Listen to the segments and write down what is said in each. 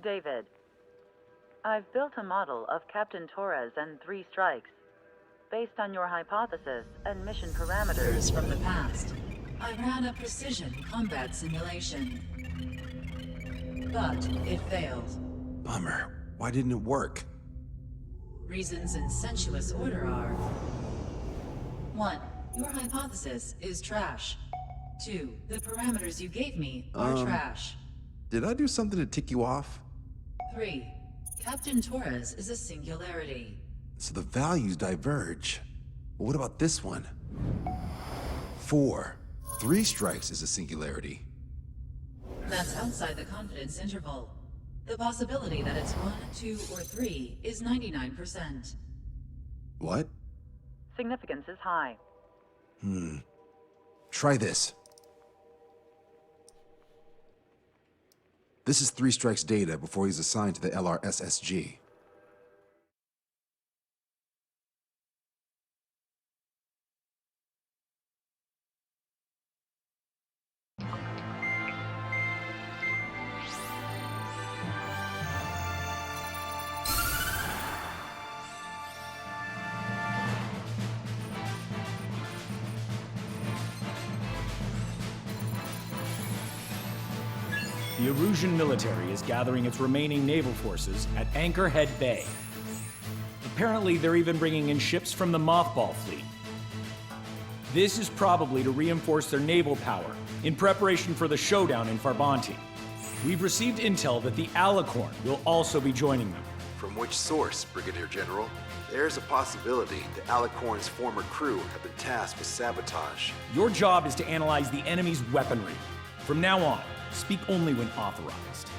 David, I've built a model of Captain Torres and 3 strikes. Based on your hypothesis and mission parameters From the past, I ran a precision combat simulation. But it failed. Bummer. Why didn't it work? Reasons in sensuous order are: 1. Your hypothesis is trash. 2. The parameters you gave me are trash. Did I do something to tick you off? 3. Captain Torres is a singularity. So the values diverge. But what about this one? 4. 3 strikes is a singularity. That's outside the confidence interval. The possibility that it's 1, 2, or 3 is 99%. What? significance is high. Try this. This is 3 Strike's data before he's assigned to the LRSSG. The Erusian military is gathering its remaining naval forces at Anchorhead Bay. Apparently, they're even bringing in ships from the Mothball fleet. This is probably to reinforce their naval power in preparation for the showdown in Farbanti. We've received intel that the Alicorn will also be joining them. From which source, Brigadier General? There's a possibility the Alicorn's former crew have been tasked with sabotage. Your job is to analyze the enemy's weaponry. From now on, speak only when authorized.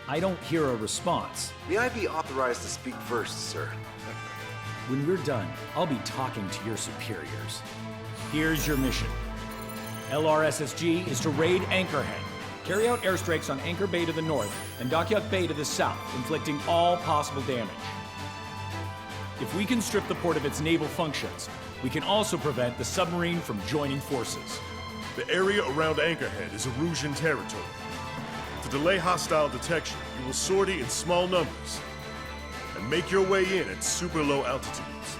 I don't hear a response. May I be authorized to speak first, sir? When we're done, I'll be talking to your superiors. Here's your mission. LRSSG is to raid Anchorhead, carry out airstrikes on Anchor Bay to the north and Dockyard Bay to the south, inflicting all possible damage. If we can strip the port of its naval functions, we can also prevent the submarine from joining forces. The area around Anchorhead is Erusian territory. To delay hostile detection, you will sortie in small numbers and make your way in at super low altitudes.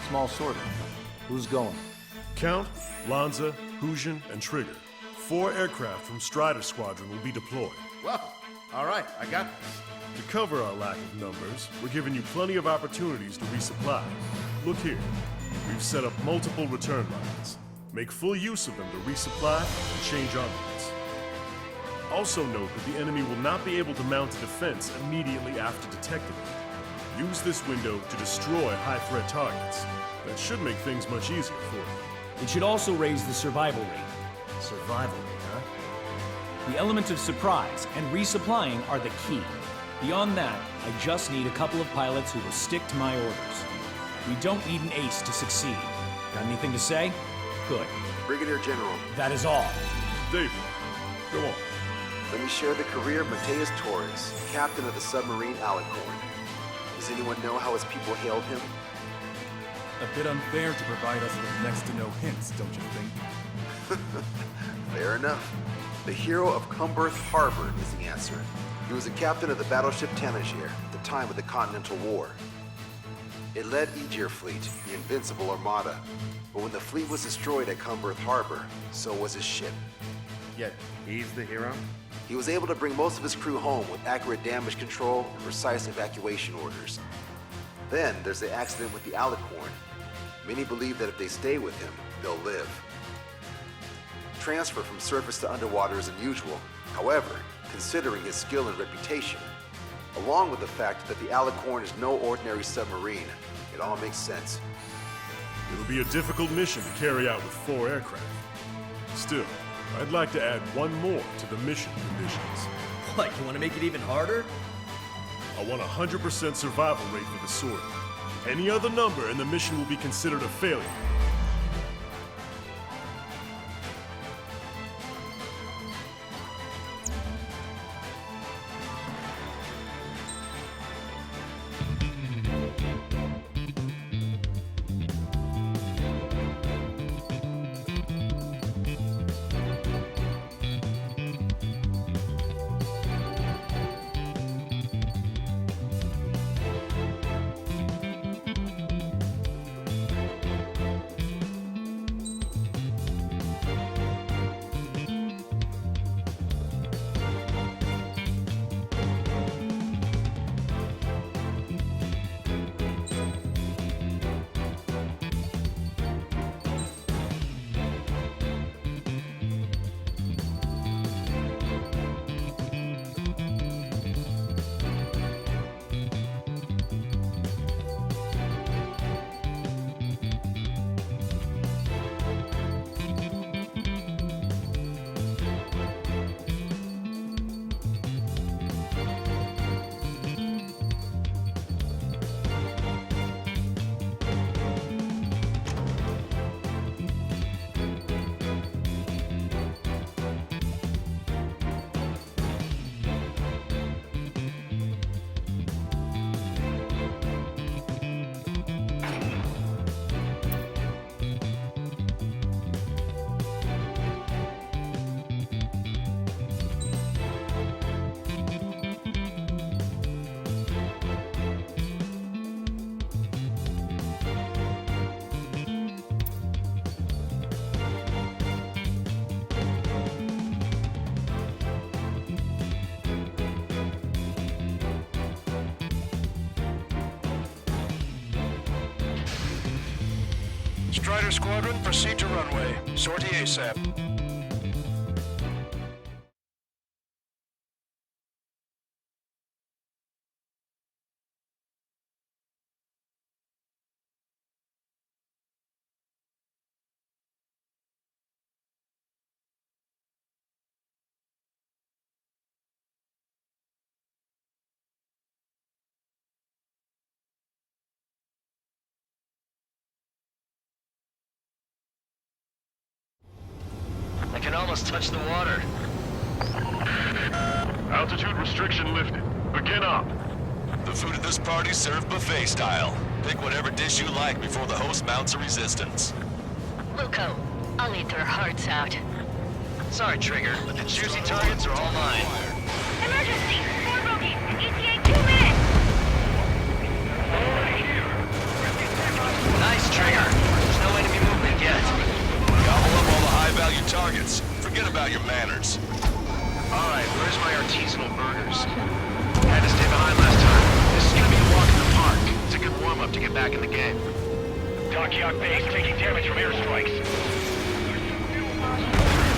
Small sortie. Who's going? Count, Lanza, Hujan, and Trigger. 4 aircraft from Strider Squadron will be deployed. Well, all right, I got this. To cover our lack of numbers, we're giving you plenty of opportunities to resupply. Look here, we've set up multiple return lines. Make full use of them to resupply and change armaments. Also note that the enemy will not be able to mount a defense immediately after detecting it. Use this window to destroy high-threat targets. That should make things much easier for you. It should also raise the survival rate. Survival rate, huh? The element of surprise and resupplying are the key. Beyond that, I just need a couple of pilots who will stick to my orders. We don't need an ace to succeed. Got anything to say? Good. Brigadier General, That is all. David, go on. let me share the career of Mateus Torres, captain of the submarine Alicorn. Does anyone know how his people hailed him? A bit unfair to provide us with next to no hints, don't you think? Fair enough. The hero of Cumberth Harbor is the answer. He was a captain of the battleship Tanager at the time of the Continental War. It led Aegir Fleet, the Invincible Armada. But when the fleet was destroyed at Cumberth Harbor, so was his ship. Yet, he's the hero? He was able to bring most of his crew home with accurate damage control and precise evacuation orders. Then there's the accident with the Alicorn. Many believe that if they stay with him, they'll live. Transfer from surface to underwater is unusual. However, considering his skill and reputation, along with the fact that the Alicorn is no ordinary submarine, it all makes sense. It'll be a difficult mission to carry out with 4 aircraft. Still, I'd like to add one more to the mission conditions. What, you want to make it even harder? I want a 100% survival rate for the sortie. Any other number and the mission will be considered a failure. Strider Squadron, proceed to runway. Sortie ASAP. I can almost touch the water. Altitude restriction lifted. Begin up. The food at this party's served buffet style. Pick whatever dish you like before the host mounts a resistance. Luco, I'll eat their hearts out. Sorry, Trigger, but the juicy targets are all mine. Emergency! 4 bogeys! ETA 2 minutes! Nice, Trigger. There's no enemy movement yet. Gobble up all the high-value targets. Forget about your manners. Alright, where's my artisanal burgers? Had to stay behind last time. This is gonna be a walk in the park. It's a good warm-up to get back in the game. Dockyard base taking damage from airstrikes.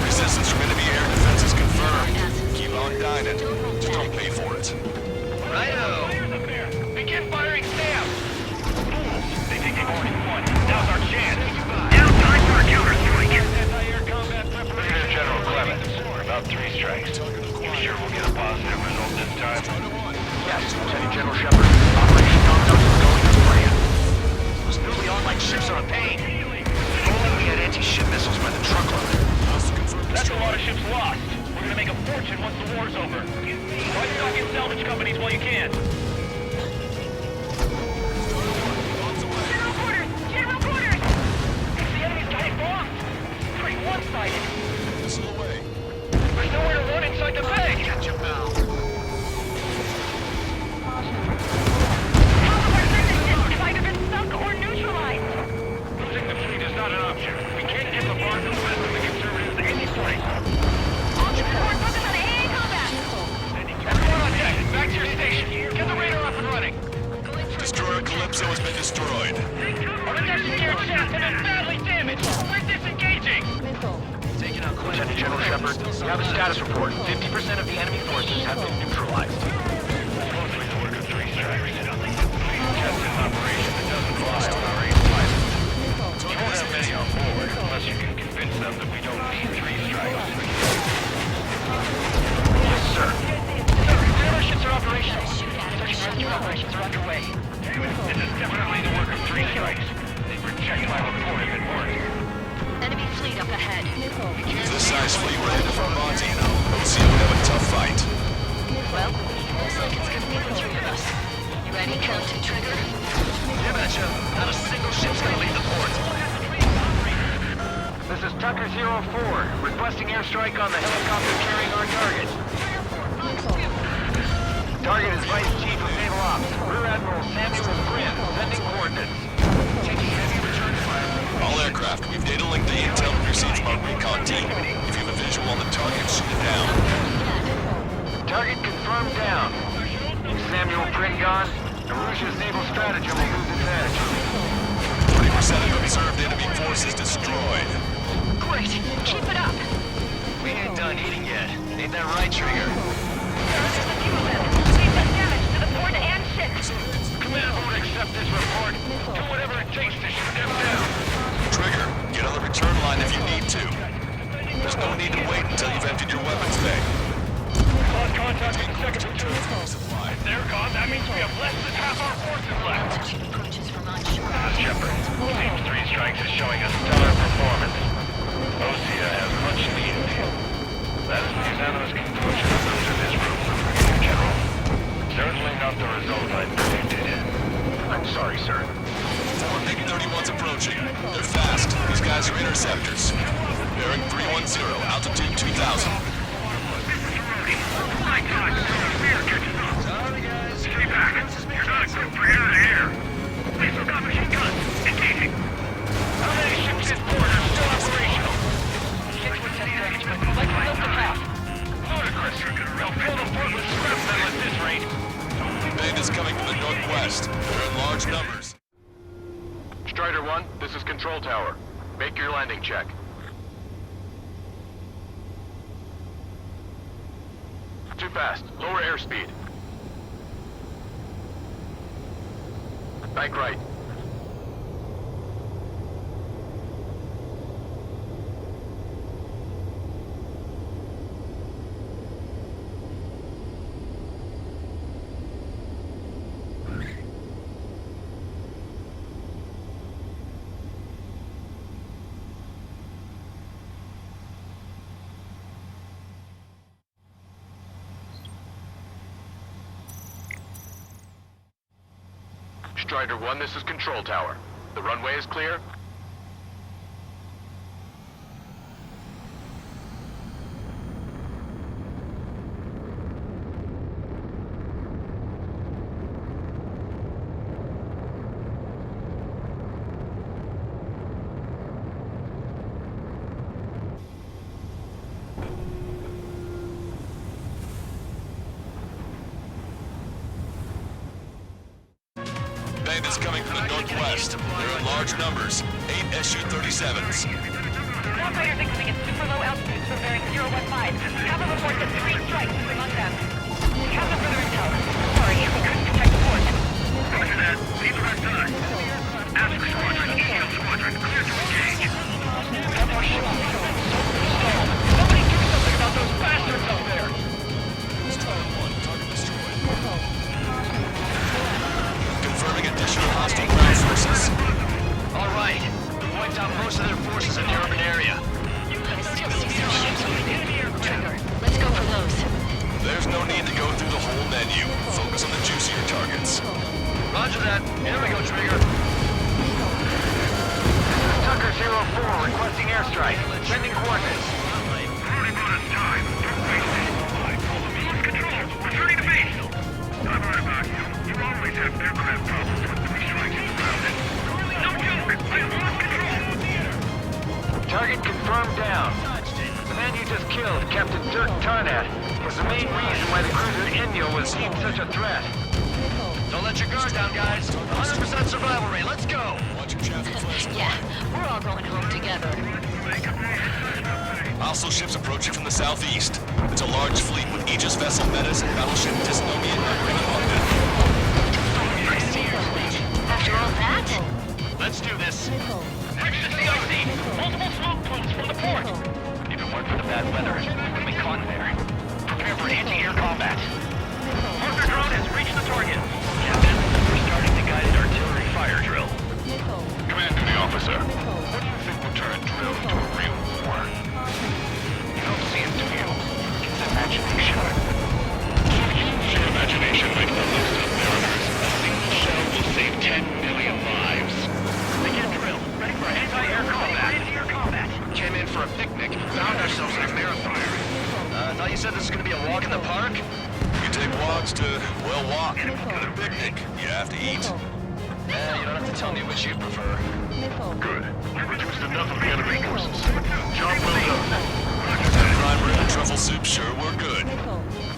Resistance from enemy air defense is confirmed. Keep on dining. Just don't pay for it. Righto! Begin firing Sam! Fools! They think they've already won. Now's our chance. Now time for a counter-strike. Anti-air combat preparation. General Clemens. About 3 strikes. You sure we'll get a positive result this time? Yes, Lieutenant General Shepard. Operation Knockdown is going to plan. Those newly online ships are a pain. If only we had anti-ship missiles by the truckload. That's a lot of ships lost. We're gonna make a fortune once the war's over. Try stock in salvage companies while you can. General quarters! General quarters! It's the enemy's giant bomb. Pretty one-sided. Missile away. There's nowhere to run inside the bay. Catch him now. Half of our surface ships have either been sunk or neutralized! Losing the fleet is not an option. We can't get the bar to the rest of the conservatives any place. All ships report focus on AA combat! Everyone on deck, back to your station. Get the radar up and running. Destroyer Calypso has been destroyed. Our protection gear shafts have been badly damaged. We're disengaging. Taking out Lieutenant General Shepard, we have a status report. 50% of the enemy forces have been neutralized. Mostly the work of 3 strikes. Just an operation that doesn't fly on our 8 pilots. You won't have many on board, unless you can convince them that we don't need 3 strikes. Yes, sir. Sir, ships are operational. Search and rescue operations are underway. This is definitely the work of 3 strikes. They were checking my report if it worked. Enemy fleet up ahead. If this size fleet were headed for Montino, OCO would have a tough fight. Well, looks like it's gonna be the 3 of us. You ready, Captain Trigger? You betcha. Not a single ship's gonna leave the port. This is Tucker 04, requesting airstrike on the helicopter carrying our target. Target is Vice Chief of Naval Ops, Rear Admiral Samuel Quinn, sending coordinates. Taking heavy return fire. All aircraft, we've data linked the intel to receive from our recon team. If you have a visual on the target, shoot it down. Target confirmed down. Samuel Quinn gone. Arusha's naval stratagem will lose its edge. 20% of observed enemy forces destroyed. Great! Keep it up! We ain't done eating yet. Ain't that right, Trigger? There's a few of them. They've done damage to the port and ships. Command won't accept this report. Do whatever it takes to shoot them down. Trigger, get on the return line if you need to. There's no need to wait until you've emptied your weapons bay. Lost contact with the second platoon. If they're gone, that means we have less than half our forces left. Altitude approaches from onshore. Shepard, Team 3 Strikes is showing a stellar performance. Osea has much needed. That is the unanimous conclusion of those in this room, General. Certainly not the result I predicted. I'm sorry, sir. MiG-31's approaching. They're fast. These guys are interceptors. Bearing 310, altitude 2000. My God, sorry, guys. Stay back. You're not equipped for air-to-air. Please look on machine guns. Engaging. How many ships in port are still operational? Ships with heavy damage, but like we built the path. Ludicrous. They'll fill the port with scrap metal at this rate. Bandits coming from the northwest. They're in large numbers. Strider 1, this is Control Tower. Make your landing check. Too fast. Lower airspeed. Bank right. Strider 1, this is Control Tower. The runway is clear. Bandits coming from the northwest. They're in large numbers. 8 Su-37s. Ground fighters incoming at super low altitudes from bearing 015. Kappa reports that 3 strikes is among them. We have no further intel. Sorry, we couldn't detect the port. Roger that. Lead the rest on. Ask Squadron, EO Squadron, clear to engage. Somebody do something about those bastards out there! Strider 1, target destroyed. Confirming additional hostile ground forces. All right. Wiped out most of their forces in the urban area. I still see some ships moving. Trigger, let's go for those. There's no need to go through the whole menu. Focus on the juicier targets. Roger that. Here we go, Trigger. Tucker 04 requesting airstrike. Sending coordinates. Already brought us time. Don't waste it. Lose control. Returning to base. I'm right about you. You always have aircraft problems with 3 strikes and grounded. No joke. I lost control. Target confirmed down. The man you just killed, Captain Dirk Tarnat, was the main reason why the cruiser Inyo was deemed such a threat. Don't let your guard down, guys. 100% survival rate. Let's go. Watch your traffic flash. Yeah, we're all going home together. Hostile ships approaching from the southeast. It's a large fleet with Aegis vessel Metas and battleship Dysnomia numbering among them. After all that? Let's do this. Reach the CIC. Multiple smoke plumes from the port. If it weren't for the bad weather, we would be caught there. Prepare for anti-air combat. Parker drone has reached the target. Captain, we're starting the guided artillery fire drill. Commanding officer, what do you think will turn a drill into a real war? You don't see it, do you? It's imagination. Use your imagination like the list of mariners. A single shell will save 10 million lives. Begin drill. Ready for anti-air combat. Anti-air combat. Came in for a picnic. Found ourselves in a marathon. I thought you said this was going to be a walk in the park? You take walks to, well, walk. With a picnic, you have to eat. Yeah, you don't have to tell me which you prefer. Good. We've reduced enough of the enemy forces. Job well done. Prime rib and truffle soup, sure, we're good.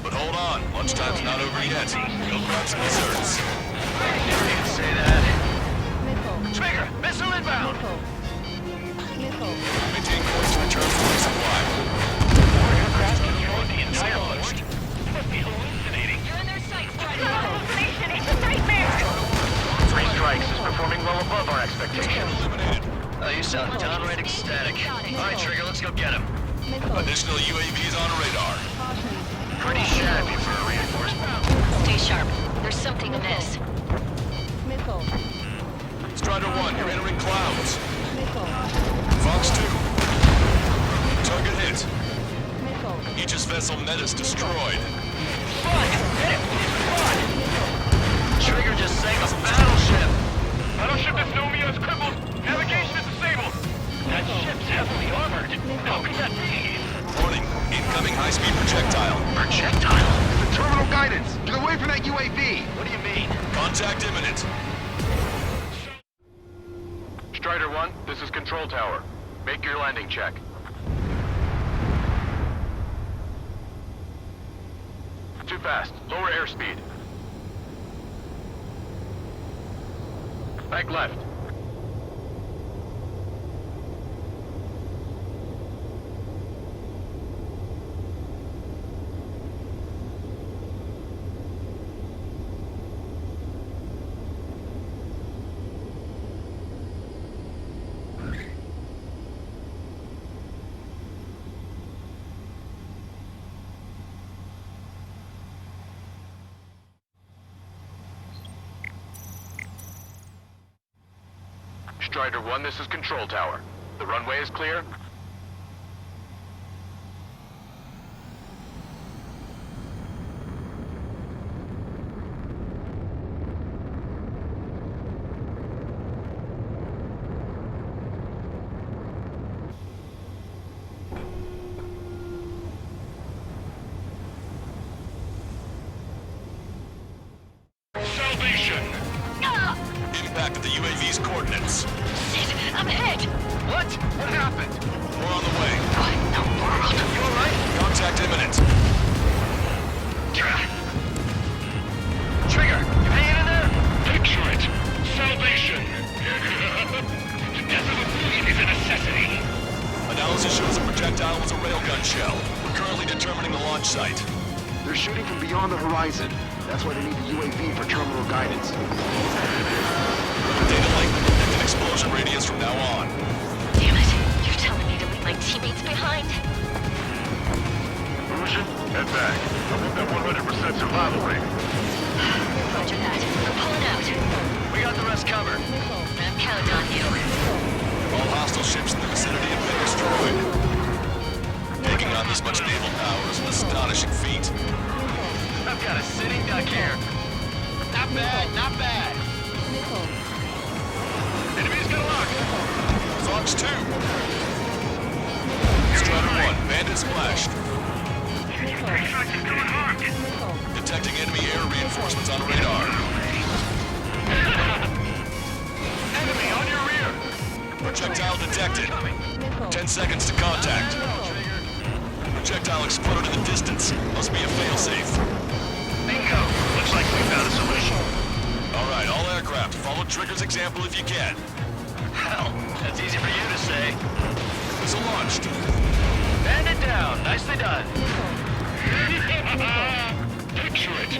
But hold on, lunchtime's not over yet. Go grab some desserts. You didn't say that. Trigger, missile inbound. Maintain course to return for resupply. Four aircraft controlling the entire port. You must be hallucinating. You're in their sights, It's not a hallucination, it's a nightmare! 3 strikes is performing well above our expectations. Eliminated. You sound downright ecstatic. All right, Trigger, let's go get him. Additional UAVs on radar. Pretty shabby for a reinforcement. Stay sharp. There's something amiss. Strider 1, you're entering clouds. Fox 2. Target hit. Aegis vessel Metas destroyed. Fun! Hit it! Fun! Trigger just sank a battleship! Battleship Dysnomia is crippled! Navigation is disabled! That ship's heavily armored! How could that be? Warning, incoming high-speed projectile. Projectile? The terminal guidance! Get away from that UAV! What do you mean? Contact imminent. Strider 1, this is Control Tower. Make your landing check. Too fast. Lower airspeed. Bank left. Strider 1, this is Control Tower. The runway is clear? Salvation! Impact at the UAV's coordinates. Shit, I'm hit! What? What happened? More on the way. What in the world? You alright? Contact imminent. Trigger, you hanging in there? Picture it. Salvation. The death of a fleet is a necessity. Analysis shows the projectile was a railgun shell. We're currently determining the launch site. They're shooting from beyond the horizon. That's why they need the UAV for terminal guidance. Data link. An explosion radius from now on. Damn it. You're telling me to leave my teammates behind? Illusion, head back. I'm in that 100% survival rate. Roger that. I'm pulling out. We got the rest covered. I'm counting on you. All hostile ships in the vicinity have been destroyed. Taking on this much naval power is an astonishing feat. I've got a sitting duck here. Not bad, not bad. Enemies got locked. Fox 2. Strider 1, bandit splashed. Detecting enemy air reinforcements on radar. Enemy on your rear. Projectile detected. 10 seconds to contact. Projectile exploded in the distance. Must be a failsafe. Bingo. Looks like we found a solution. Alright, all aircraft, follow Trigger's example if you can. Hell, that's easy for you to say. Missile launched. Band it down. Nicely done. Picture it.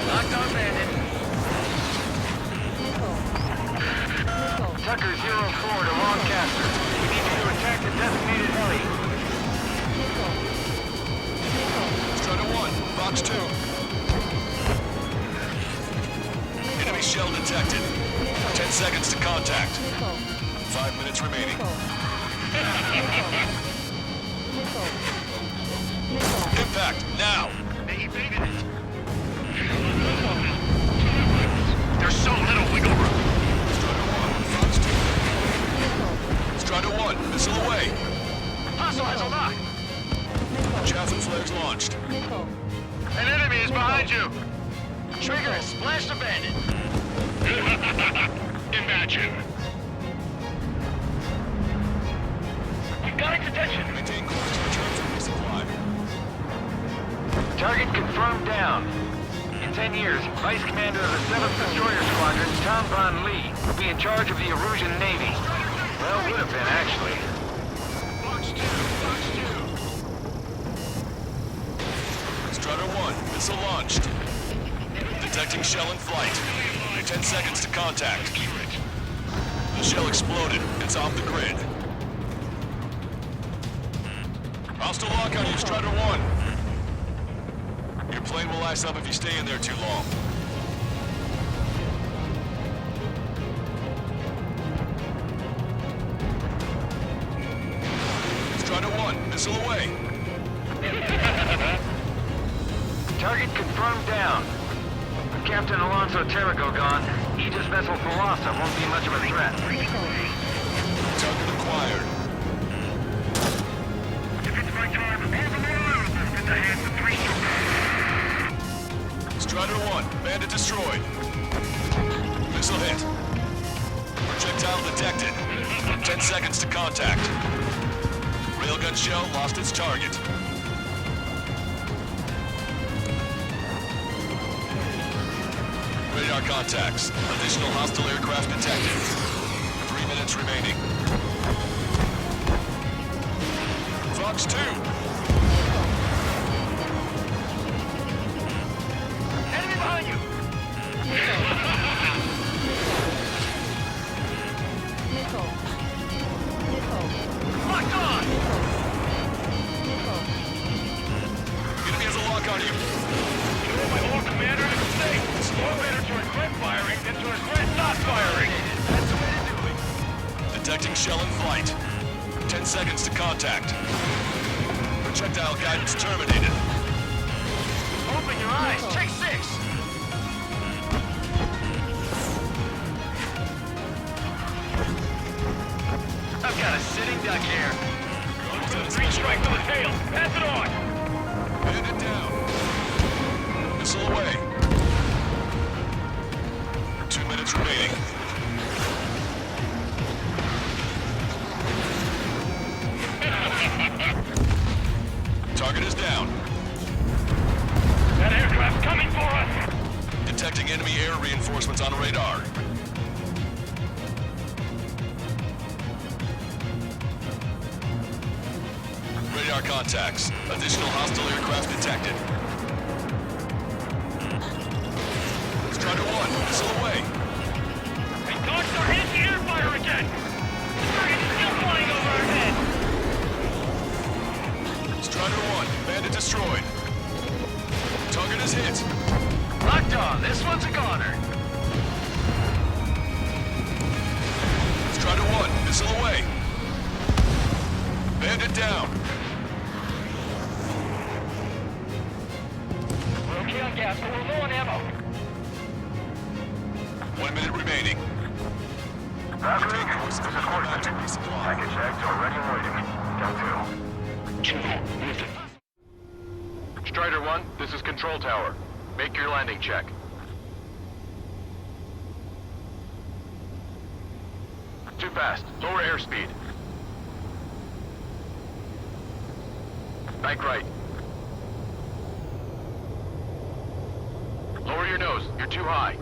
Locked on bandit. Tucker 04 to Lancaster. We need you to attack the designated heli. Strider 1, Fox 2. Enemy shell detected. 10 seconds to contact. 5 minutes remaining. Impact, now! They evaded it. There's so little wiggle room. Strider 1, missile away. Hostile has a lock. Chaff and flares launched. An enemy is behind you. Trigger, splash the bandit. Imagine. We've got its attention. Maintain course to return for resupply. Target confirmed down. In 10 years, Vice Commander of the 7th Destroyer Squadron, Tom Von Lee, will be in charge of the Erusian Navy. Well, would have been, actually. Fox 2, Fox 2. Strider 1, missile launched. Detecting shell in flight. 10 seconds to contact. The shell exploded. It's off the grid. Hostile lock on you, Strider 1. Your plane will ice up if you stay in there too long. Strider 1, missile away. Target confirmed down. With Captain Alonso Terrigo gone, Aegis vessel Thalassa won't be much of a threat. Target acquired. If it's my time, all the more in the hands of 3 Strider 1, bandit destroyed. Missile hit. Projectile detected. 10 seconds to contact. Railgun shell lost its target. Radar contacts. Additional hostile aircraft detected. 3 minutes remaining. Fox 2. Enemy behind you! Locked on! Enemy has a lock on you. You know my Lord Commander is safe. It's far better to regret firing than to regret shell in flight. 10 seconds to contact. Projectile guidance terminated. Open your eyes. Check 6. I've got a sitting duck here. 3 strikes on the tail. Pass it on. Hand it down. Missile away. 2 minutes remaining. Target is down. That aircraft's coming for us. Detecting enemy air reinforcements on radar. Radar contacts. Additional hostile aircraft detected. Strider 1, missile away. Hey, dogs are anti-air fire again. The target is still flying over our head. Strider 1, bandit destroyed. Target is hit. Locked on. This one's a goner. Strider 1, missile away. Bandit down. We're okay on gas, but we're low on ammo. 1 minute remaining. Valkyrie, this is Horseman. Package X already waiting. Down 2. Strider 1, this is Control Tower. Make your landing check. Too fast. Lower airspeed. Bank right. Lower your nose. You're too high.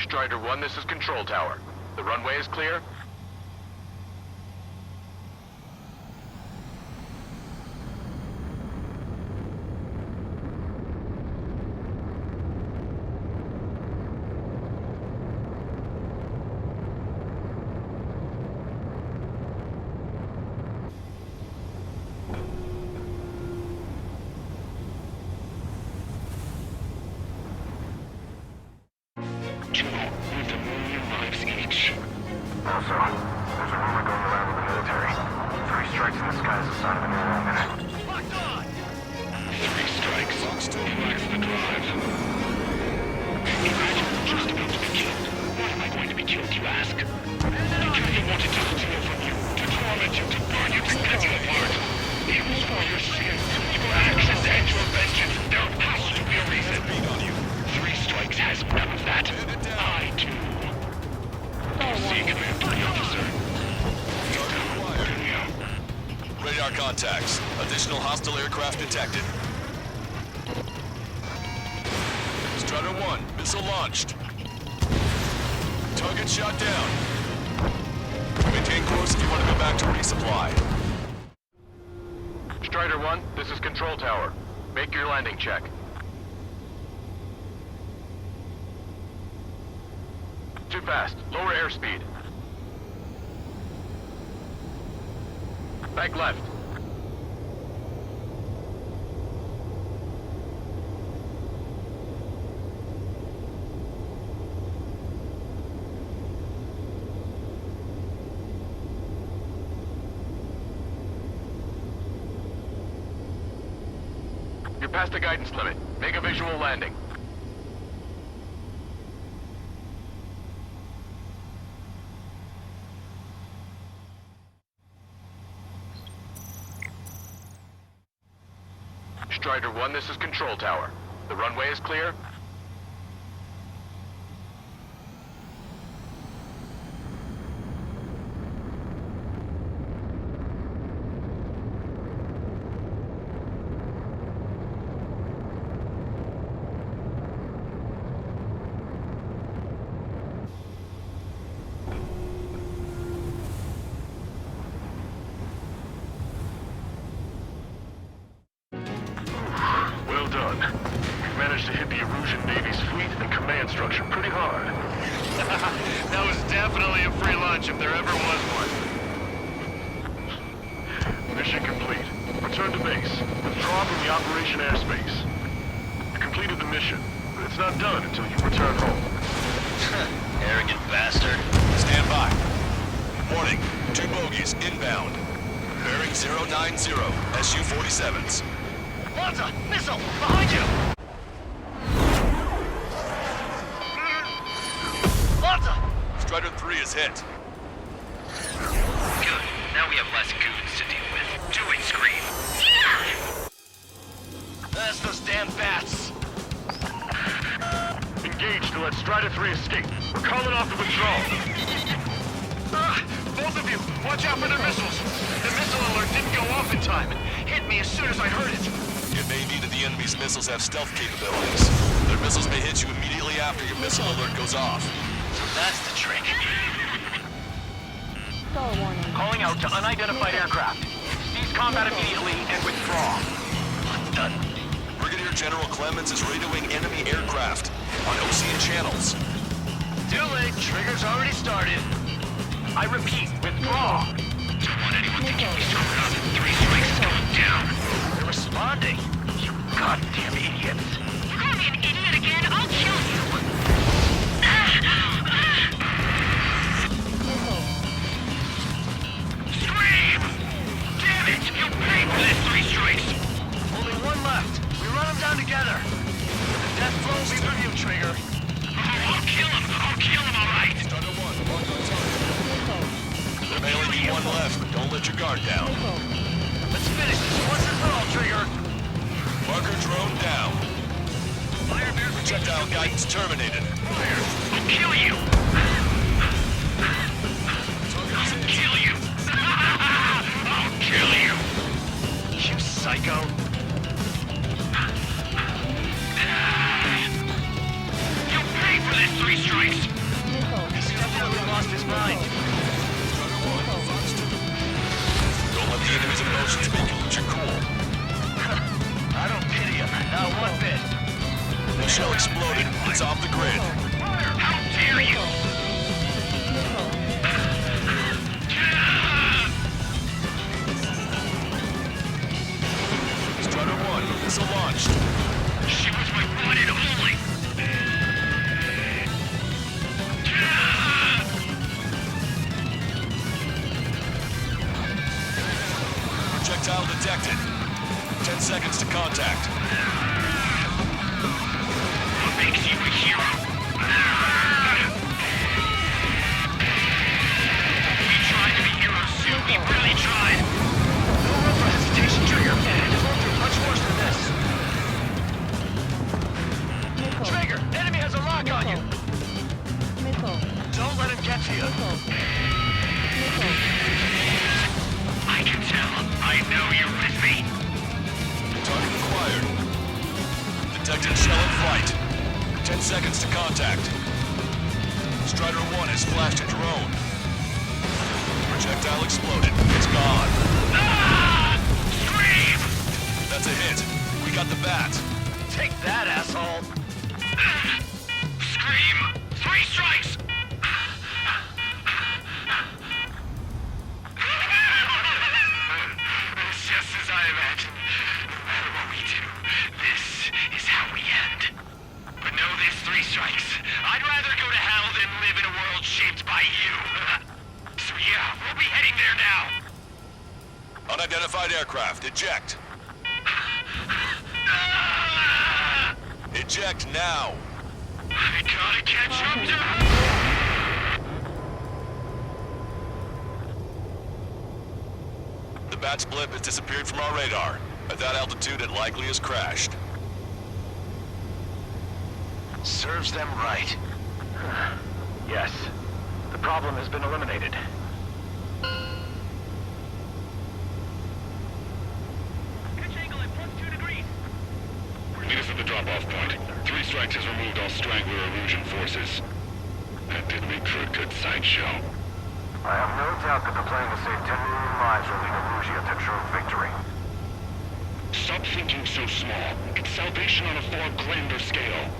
Strider 1, this is Control Tower. The runway is clear. Also, there's a rumor going around in the military. 3 strikes in the sky is a sign of a new omen. Locked on! 3 strikes. Still lacks the drive. Imagine I'm just about to be killed. Why am I going to be killed, you ask? Because he wanted to steal from you, to torment you, to burn you, to cut you apart. It was for your sins, your actions, and your vengeance. There has to be a reason. 3 strikes has none of that. I do. Radar contacts. Additional hostile aircraft detected. Strider 1, missile launched. Target shot down. Maintain course if you want to go back to resupply. Strider 1, this is Control Tower. Make your landing check. Too fast. Lower airspeed. Back left. You're past the guidance limit. Make a visual landing. Strider 1, this is Control Tower. The runway is clear. do the mission, but it's not done until you return home. Arrogant bastard. Stand by. Warning, 2 bogies inbound. Bearing 090, SU-47s. Lanza! Missile! Behind you! Lanza! Strider 3 is hit. Good. Now we have less goons to deal with. Do it, Scream! That's those damn bats! Engage to let Strider 3 escape. We're calling off the withdrawal. Both of you, watch out for their missiles! The missile alert didn't go off in time. It hit me as soon as I heard it. It may be that the enemy's missiles have stealth capabilities. Their missiles may hit you immediately after your missile alert goes off. So that's the trick. Star warning. Calling out to unidentified aircraft. Cease combat immediately and withdraw. Done. Brigadier General Clemens is radioing enemy aircraft on Ocean channels. Too late. Trigger's already started. I repeat, withdraw. Don't want anyone thinking we screwed up. 3 strikes is going down. They're responding. You goddamn idiots. You call me an idiot again? I'll kill you. Scream! Damn it! You paid for this 3 strikes. Only 1 left. We run them down together. The death flow will be through you, Trigger. I'll kill him. I'll kill him, all right. Strider 1, mark on target. There may only be 1 left, but don't let your guard down. Let's finish this once and for all, Trigger. Marker drone down. Fire bear Projectile guidance terminated. fire. I'll kill you. I'll kill you. I'll kill you. You psycho. You'll pay for this 3 strikes. He's definitely lost his mind. Don't let the enemy's emotions make you lose your cool. I don't pity him. Not one bit. The shell exploded. It's off the grid. How dare you! Strider 1, missile launched. She was my one and only! Projectile detected. 10 seconds to contact. What makes you a hero? We tried to be heroes too. We really tried. No room for hesitation, Trigger. It's going through much worse than this. Trigger, enemy has a lock on you. Don't let him get to you. I can tell. I know you're with me. Target acquired. Detected shell in flight. 10 seconds to contact. Strider 1 has flashed a drone. Projectile exploded. It's gone. Ah! Scream! That's a hit. We got the bat. Take that, asshole! Scream! 3 strikes! It's just as I imagined. No matter what we do, this is how we end. But know this, 3 strikes. I'd rather go to hell than live in a world shaped by you. So yeah, we'll be heading there now. Unidentified aircraft. Eject. Eject now. I gotta catch up to... The bat's blip has disappeared from our radar. At that altitude, it likely has crashed. Serves them right. Yes. The problem has been eliminated. Pitch angle at +2 degrees. Meet us at the drop-off point. 3 strikes has removed all Strangler erosion forces. That did make for a good sideshow. I have no doubt that the plan to save 10 million lives will lead Elusia to true victory. Stop thinking so small. It's salvation on a far grander scale.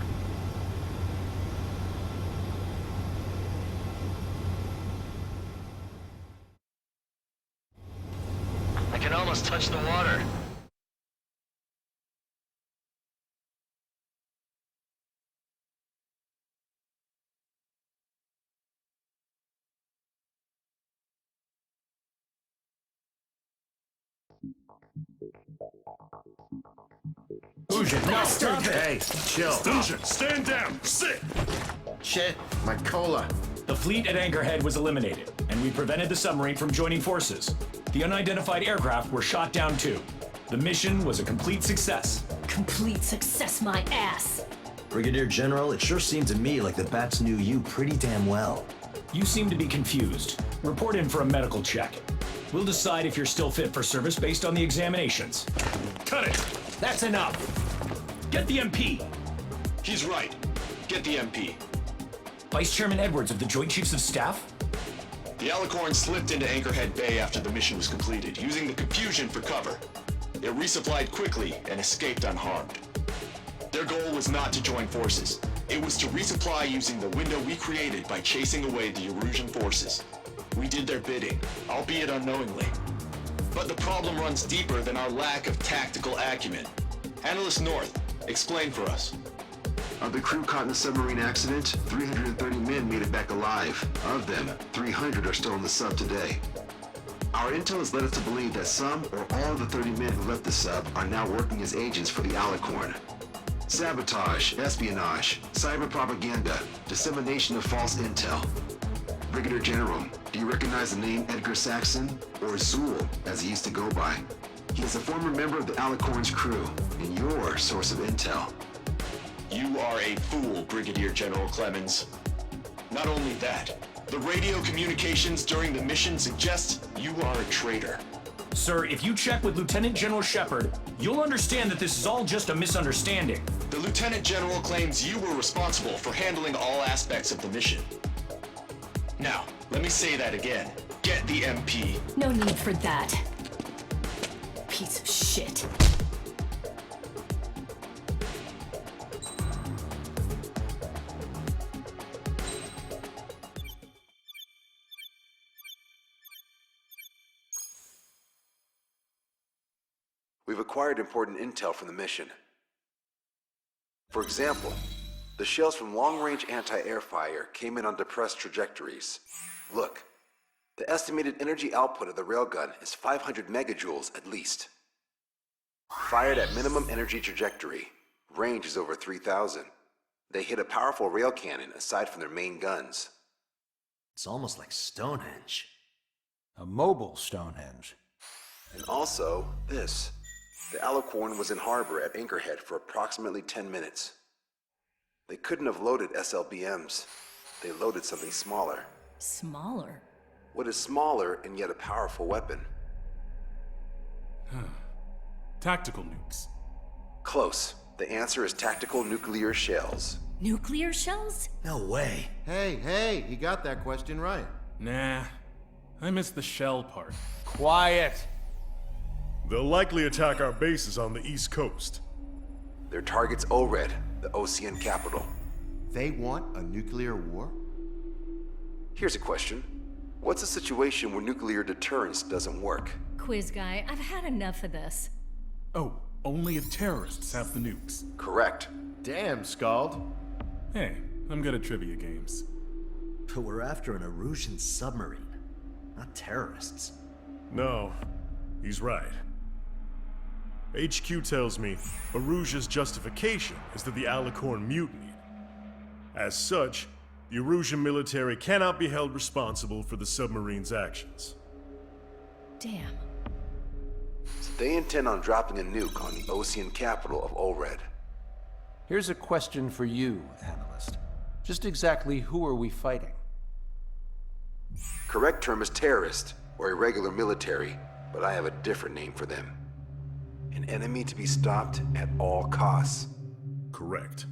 I can almost touch the water. Ujin, no, stop it! Hey, chill. Ujin, stand down! Sit! Shit, my cola. The fleet at Anchorhead was eliminated, and we prevented the submarine from joining forces. The unidentified aircraft were shot down too. The mission was a complete success. Complete success, my ass. Brigadier General, it sure seemed to me like the bats knew you pretty damn well. You seem to be confused. Report in for a medical check. We'll decide if you're still fit for service based on the examinations. Cut it! That's enough! Get the MP! He's right. Get the MP. Vice Chairman Edwards of the Joint Chiefs of Staff? The Alicorn slipped into Anchorhead Bay after the mission was completed, using the confusion for cover. It resupplied quickly and escaped unharmed. Their goal was not to join forces. It was to resupply using the window we created by chasing away the Erusian forces. We did their bidding, albeit unknowingly. But the problem runs deeper than our lack of tactical acumen. Analyst North, explain for us. Of the crew caught in the submarine accident, 330 men made it back alive. Of them, 300 are still in the sub today. Our intel has led us to believe that some or all of the 30 men who left the sub are now working as agents for the Alicorn. Sabotage, espionage, cyber propaganda, dissemination of false intel. Brigadier General, do you recognize the name Edgar Saxon, or Zool, as he used to go by? He is a former member of the Alicorn's crew, and your source of intel. You are a fool, Brigadier General Clemens. Not only that, the radio communications during the mission suggest you are a traitor. Sir, if you check with Lieutenant General Shepard, you'll understand that this is all just a misunderstanding. The Lieutenant General claims you were responsible for handling all aspects of the mission. Now, let me say that again. Get the MP. No need for that. Piece of shit. We've acquired important intel from the mission. For example, the shells from long-range anti-air fire came in on depressed trajectories. Look, the estimated energy output of the railgun is 500 megajoules at least. Fired at minimum energy trajectory, range is over 3,000. They hit a powerful rail cannon aside from their main guns. It's almost like Stonehenge. A mobile Stonehenge. And also, this. The Alicorn was in harbor at Anchorhead for approximately 10 minutes. They couldn't have loaded SLBMs. They loaded something smaller. Smaller? What is smaller and yet a powerful weapon? Tactical nukes. Close. The answer is tactical nuclear shells. Nuclear shells? No way. Hey, he got that question right. Nah, I missed the shell part. Quiet. They'll likely attack our bases on the East Coast. Their target's ORED, the Ocean capital. They want a nuclear war? Here's a question. What's a situation where nuclear deterrence doesn't work? Quiz guy, I've had enough of this. Oh, only if terrorists have the nukes. Correct. Damn, Scald. Hey, I'm good at trivia games. But we're after an Erusian submarine, not terrorists. No, he's right. HQ tells me Erusia's justification is that the Alicorn mutinied. As such, the Erusian military cannot be held responsible for the submarine's actions. Damn. So they intend on dropping a nuke on the Ocean capital of ORED. Here's a question for you, analyst. Just exactly who are we fighting? Correct term is terrorist, or irregular military, but I have a different name for them. An enemy to be stopped at all costs. Correct.